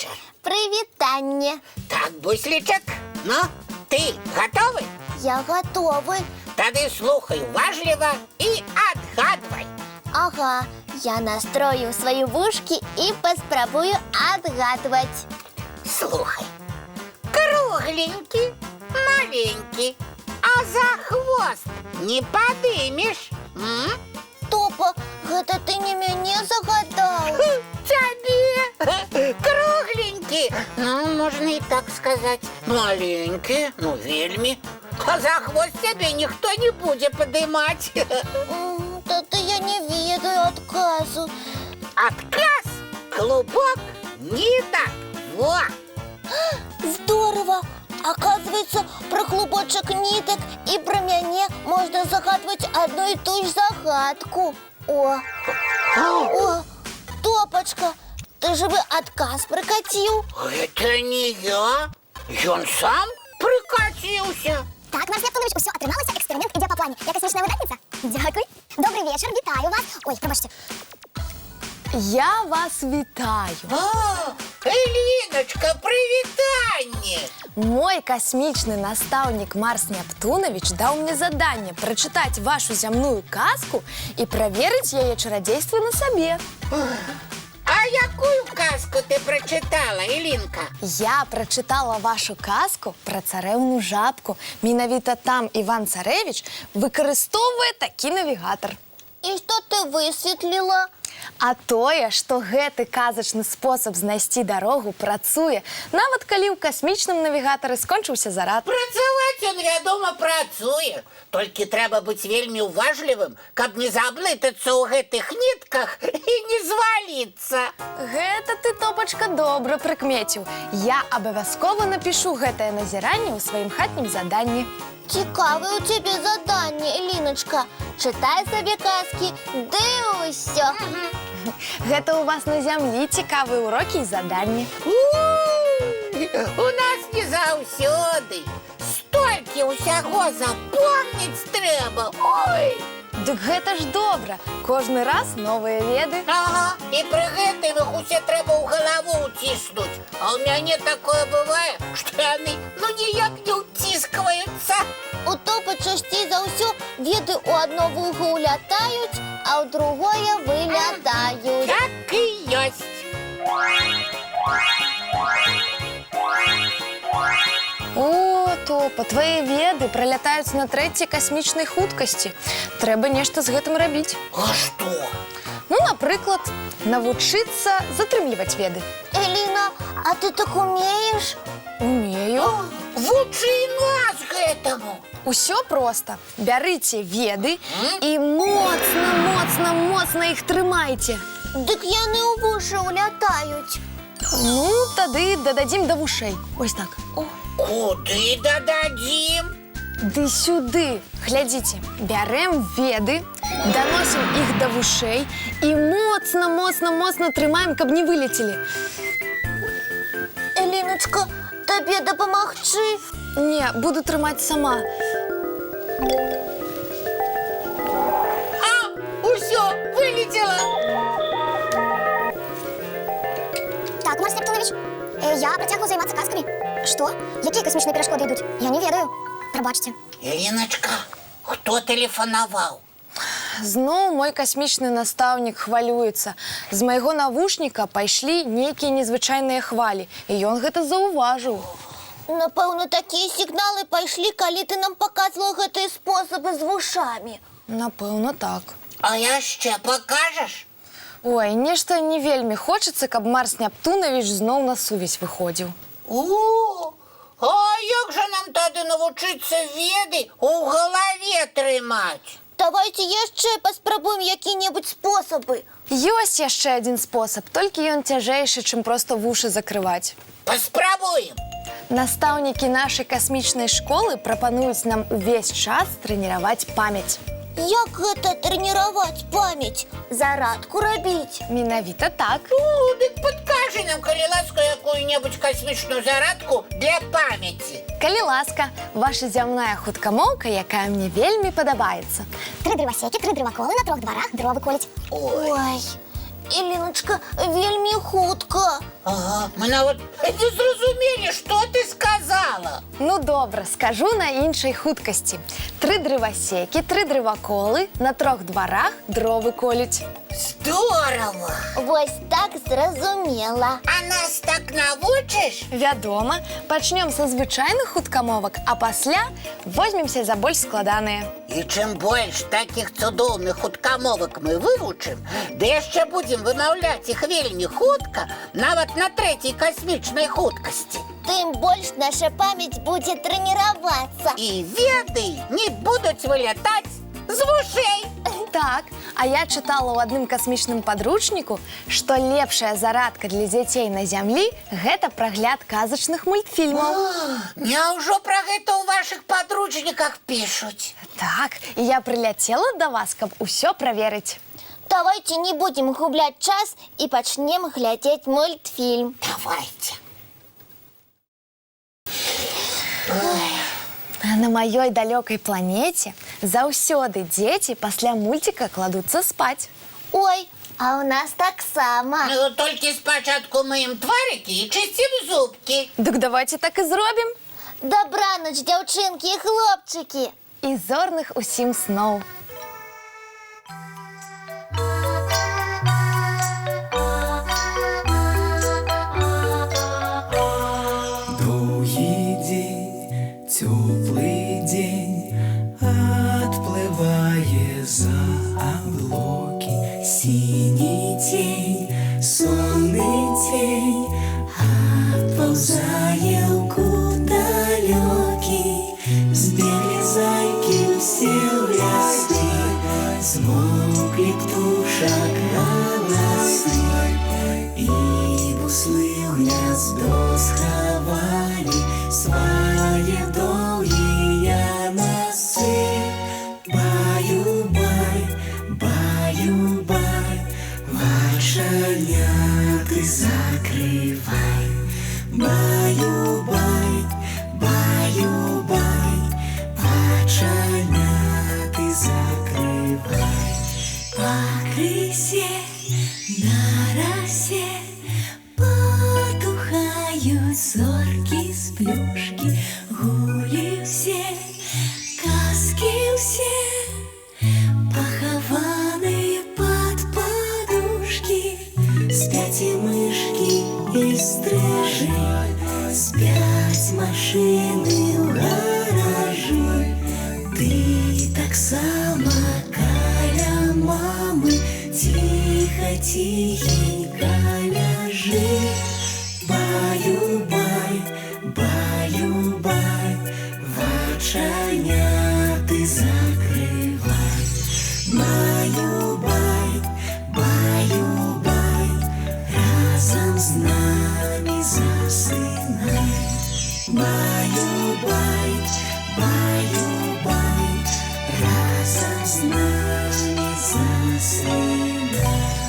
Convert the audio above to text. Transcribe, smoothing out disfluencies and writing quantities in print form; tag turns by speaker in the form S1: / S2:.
S1: добрый вечер.
S2: Привітання.
S1: Так, бусличек, ну, ты готовый?
S2: Я готовий.
S1: Тогда слухай уважливо и отгадывай.
S2: Ага, я настрою свої вушки і поспробую отгадувати.
S1: Слухай. Кругленький, маленький, а за хвост не подымешь.
S2: Топа, гэта ты не мяне загадаў.
S1: Тебе кругленький, ну, можно и так сказать. Маленький, ну, вельми. А за хвост тебе никто не будет подымать.
S2: Та я не ведаю адказу.
S1: Отказ, клубок, ниток. Во!
S2: Здорово! Оказывается, про клубочек ниток и про мяне можно загадывать одну и ту же загадку. О, Топочка, ты же отказ прокатил.
S1: Это не я. Он сам прикатился.
S3: Так, Марс Нептунович, усё атрымалася, эксперимент ідзе па плане. Я космічная выдатніца? Дякуй. Добрый вечер, вітаю вас. Ой, пробачте.
S4: Я вас вітаю.
S1: Элиночка, привитание.
S4: Мой космічны настаўнік Марс Нептунович даў мне заданне прачытаць вашу зямную казку і праверыць яе чарадзейства на сабе.
S1: А якую казку ты прочитала, Элинка?
S4: Я прачытала вашу казку пра царэўну жабку. Менавіта там Іван Царэвіч выкарыстоўвае такі навігатар.
S2: И что ты высветлила?
S4: А тое, што гэты казачны спосаб знайсці дарогу працуе, нават калі ў касмічным навігатары скончыўся зарад.
S1: Працаваць он, вядома, працуе. Толькі трэба быць вельмі уважлівым, каб не заблытацца ў гэтых нітках і не зваліцца.
S4: Гэта ты, Топачка, добра прыкмеціў. Я абавязкова напішу гэтае назіранне ў сваім хатнім заданні.
S2: Цікаве у тебе задание, Элиночка. Читай себе казки, ды усё.
S4: Гэта у вас на зямлі цікавыя урокі і заданні.
S1: У нас не заўсёды. Столькі ўсяго запомніць трэба. Ой!
S4: Дык гэта ж добра. Кожны раз новыя веды.
S1: Ага, і пры гэтым іх усе трэба ў галаву ўціснуць. А ў мяне такое бывае, што яны ніяк не ўціскваюцца.
S2: У Топа часцей за ўсё веды ў одно вуха улятаюць, а ў другое вылятаюць.
S1: Так і ёсць.
S4: О, Топа, твае веды пралятаюць на трэцяй касмічнай хуткасці. Трэба нешта з гэтым рабіць.
S1: А што?
S4: Ну, напрыклад, навучыцца затрымліваць веды.
S2: Элина, а ты так умеешь?
S4: Умею.
S1: Вучы нас гэтаму.
S4: Усё проста. Бярыце веды і моцна іх трымайце.
S2: Дык яны ў вушы улятаюць.
S4: Ну, тады дададзім да вушэй. Ось так.
S1: Куды дададзім?
S4: Ды сюды. Глядзіце, бярэм веды, даносім іх да вушэй і моцна трымаем, каб не вылецелі.
S2: Элиночка, табе дапамагчы?
S4: Не, буду трымаць сама.
S1: Усё, вылетела.
S3: Так, Марс Нептунович, я працягваю займацца казкамі. Што? Якія касмічныя перашкоды ідуць? Я не ведаю. Прабачце.
S1: Элиночка, хто тэлефанаваў?
S4: Зноў мой касмічны настаўнік хвалюецца. З майго навушніка пайшлі нейкія незвычайныя хвалі, і ён гэта заўважыў.
S2: Напэўна, такія сігналы пайшлі, калі ты нам паказвала гэтыя спосабы з вушамі.
S4: Напэўна, так.
S1: А яшчэ пакажаш?
S4: Ой, нешта не вельмі хочацца, каб Марс Нептунович зноў на сувязь выходзіў.
S1: А як жа нам тады навучыцца веды ў галаве трымаць?
S2: Давайте яшчэ паспрабуем які-небудзь спосабы.
S4: Ёсць яшчэ адзін спосаб, толькі ён цяжэйшы, чым проста вушы закрываць.
S1: Паспрабуем.
S4: Настаўнікі нашай касмічнай школы прапануюць нам увесь час трэніраваць памяць.
S2: Як гэта трэніраваць памяць? Зарадку рабіць?
S4: Менавіта так.
S1: Дык падкажы нам, калі ласка, якую-небудзь касмічную зарадку для памяці.
S4: Калі ласка, ваша зямная хуткамоўка, якая мне вельмі падабаецца.
S3: 3 дрывасекі, 3 дрываколы на 3 дварах дровы коліць.
S2: Ой, І Ліночка вельмі хутка.
S1: Ага, ми навіть не зрозуміли, що ти сказала.
S4: Ну добре, скажу на іншій худкості. 3 древосеки, 3 древоколи, на 3 дворах дрови колють.
S1: Здорово!
S2: Ось так зрозуміла.
S1: А нас так навучиш?
S4: Вядома, пачнем са звычайных хуткамовак, а пасля возьмемся за больш складаныя.
S1: І чим більше таких цудовних хуткамовок ми вивчимо, де яще будемо вимовляти їх вельми хутко, навіть на 3-й космічній хуткості.
S2: Тим більш наша пам'ять буде тренуватися.
S1: І веди не будуть вилітати з вушей.
S4: Так, а я чытала ў адным касмічным падручніку, што лепшая зарадка для дзяцей на зямлі гэта прагляд казачных мультфільмаў.
S1: Няўжо пра гэта ў вашых падручніках пішуць?
S4: Так, і я прыляцела да вас, каб усё праверыць.
S2: Давайте не будем гублять час и почнем глядеть мультфильм.
S1: Давайте.
S4: На маёй далёкай планеце заўсёды дзеці пасля мульціка кладуцца спаць.
S2: Ой, а у нас так само.
S1: Ну, толькі спачатку мыем тварыкі і чысцім зубкі.
S4: Дык давайте так і зробім.
S2: Добраноч, дзяўчынкі і хлопчыкі.
S4: І зорных усім сноў.
S5: Долгий день, теплый день, отплывая за облаки. Синий тень, сонный тень, отползая в далекий. Сбегли зайки все в лесны, смолкли птушек голосы, и буслы в гнездо сховали свои долгие носы. Баю-бай, баю-бай, вошаняты закрывай. Баю-бай, баю-бай, вошаняты закрывай. По крысе на росе потухают зорки с плюшки. Гули все, казки все, похованные под подушки. Спят и мышки, и стрижи, спят машины в гаражи. Ты так само каля мамы, тихо-тихенько ляжи. Баю-бай, баю-бай, вочаняты закрывай. Баю-бай, баю-бай, разом с нами засынай. Баю-бай, баю-бай, разом с нами засынай.